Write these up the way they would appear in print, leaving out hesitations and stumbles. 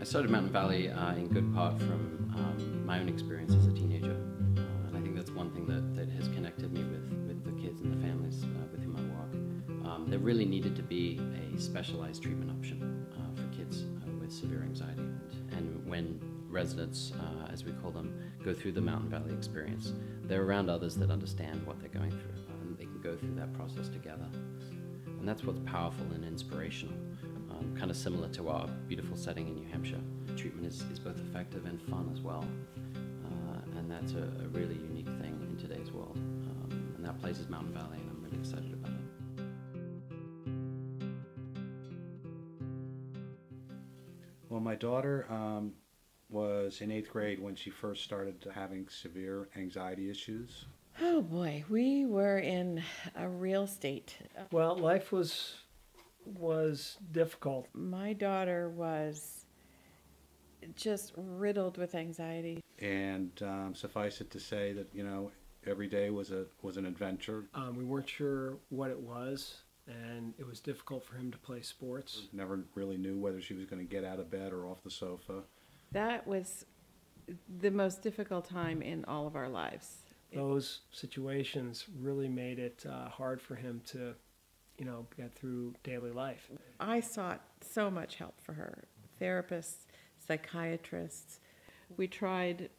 I started Mountain Valley in good part from my own experience as a teenager. And I think that's one thing that has connected me with the kids and the families with whom I work. There really needed to be a specialized treatment option for kids with severe anxiety. And when residents, as we call them, go through the Mountain Valley experience, they're around others that understand what they're going through, and they can go through that process together. And that's what's powerful and inspirational. Kind of similar to our beautiful setting in New Hampshire. Treatment is both effective and fun as well. And that's a really unique thing in today's world. And that place is Mountain Valley, and I'm really excited about it. Well, my daughter was in 8th grade when she first started having severe anxiety issues. Oh boy, we were in a real state. Well, life was difficult. My daughter was just riddled with anxiety. And suffice it to say that, every day was an adventure. We weren't sure what it was, and it was difficult for him to play sports. Never really knew whether she was going to get out of bed or off the sofa. That was the most difficult time in all of our lives. Those situations really made it hard for him to get through daily life. I sought so much help for her. Therapists, psychiatrists. We tried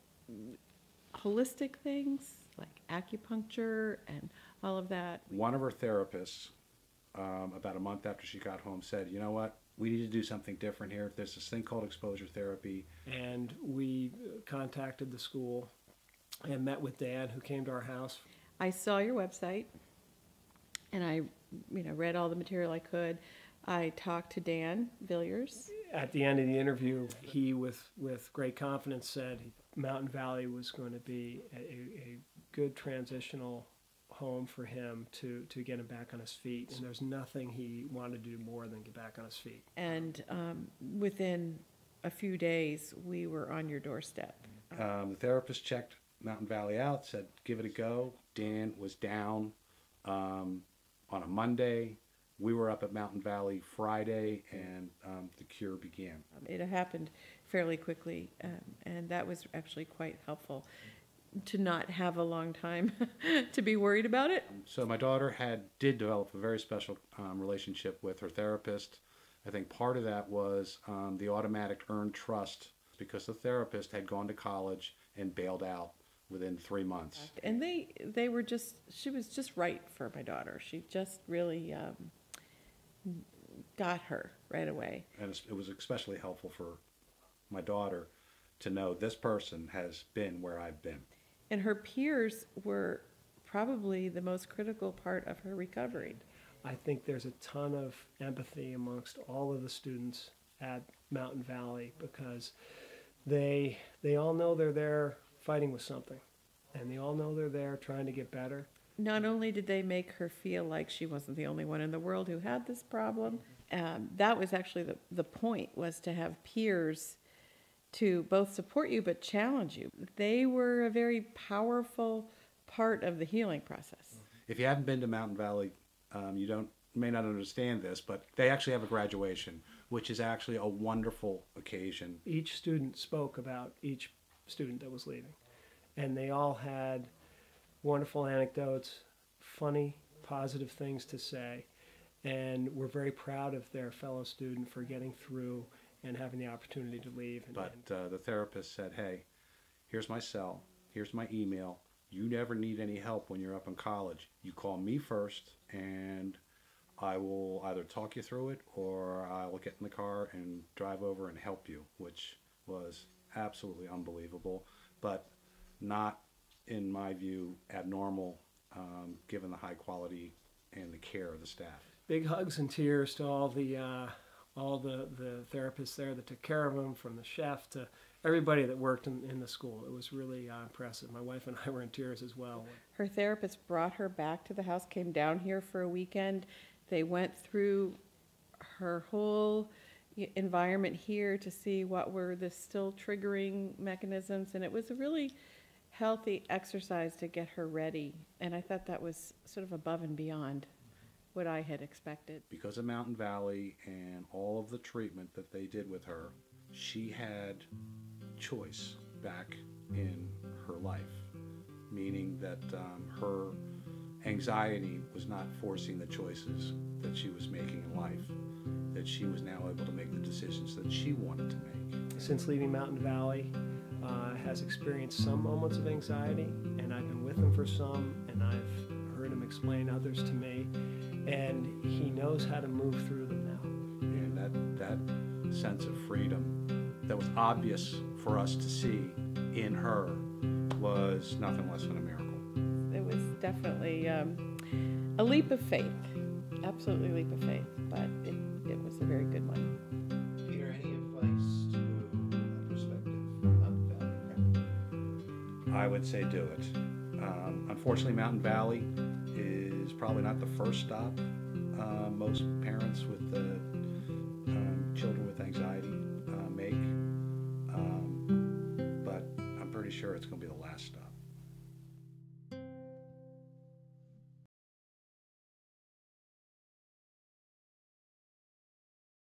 holistic things like acupuncture and all of that. One of her therapists, about a month after she got home, said, you know what, we need to do something different here. There's this thing called exposure therapy. And we contacted the school and met with Dan, who came to our house. I saw your website, and I read all the material I could. I talked to Dan Villiers. At the end of the interview, he, with great confidence, said Mountain Valley was going to be a good transitional home for him to get him back on his feet. And there's nothing he wanted to do more than get back on his feet. And within a few days, we were on your doorstep. The therapist checked Mountain Valley out, said, give it a go. Dan was down on a Monday. We were up at Mountain Valley Friday, and the cure began. It happened fairly quickly, and that was actually quite helpful to not have a long time to be worried about it. So my daughter did develop a very special relationship with her therapist. I think part of that was the automatic earned trust, because the therapist had gone to college and bailed out within 3 months. And she was just right for my daughter. She just really got her right away. And it was especially helpful for my daughter to know this person has been where I've been. And her peers were probably the most critical part of her recovery. I think there's a ton of empathy amongst all of the students at Mountain Valley, because they all know they're there fighting with something, and they all know they're there trying to get better. Not only did they make her feel like she wasn't the only one in the world who had this problem, that was actually the point, was to have peers to both support you but challenge you. They were a very powerful part of the healing process. If you haven't been to Mountain Valley, you may not understand this, but they actually have a graduation, which is actually a wonderful occasion. Each student spoke about each student that was leaving, and they all had wonderful anecdotes, funny, positive things to say, and we're very proud of their fellow student for getting through and having the opportunity to leave. But the therapist said, hey, here's my cell, here's my email. You never need any help when you're up in college. You call me first, and I will either talk you through it, or I will get in the car and drive over and help you, which was absolutely unbelievable, but not, in my view, abnormal, given the high quality and the care of the staff. Big hugs and tears to all the therapists there that took care of them, from the chef to everybody that worked in the school. It was really impressive. My wife and I were in tears as well. Her therapist brought her back to the house, came down here for a weekend. They went through her whole environment here to see what were the still triggering mechanisms, and it was a really healthy exercise to get her ready. And I thought that was sort of above and beyond what I had expected. Because of Mountain Valley and all of the treatment that they did with her, she had choice back in her life, meaning that her anxiety was not forcing the choices that she was making in life, that she was now able to make the decisions that she wanted to make. Since leaving Mountain Valley, has experienced some moments of anxiety, and I've been with him for some, and I've heard him explain others to me, and he knows how to move through them now. And that sense of freedom that was obvious for us to see in her was nothing less than a miracle. It was definitely a leap of faith, absolutely a leap of faith, but it was a very good one. Peter, any advice to a prospective Mountain Valley parent? I would say do it. Unfortunately, Mountain Valley is probably not the first stop most parents with children with anxiety make, but I'm pretty sure it's going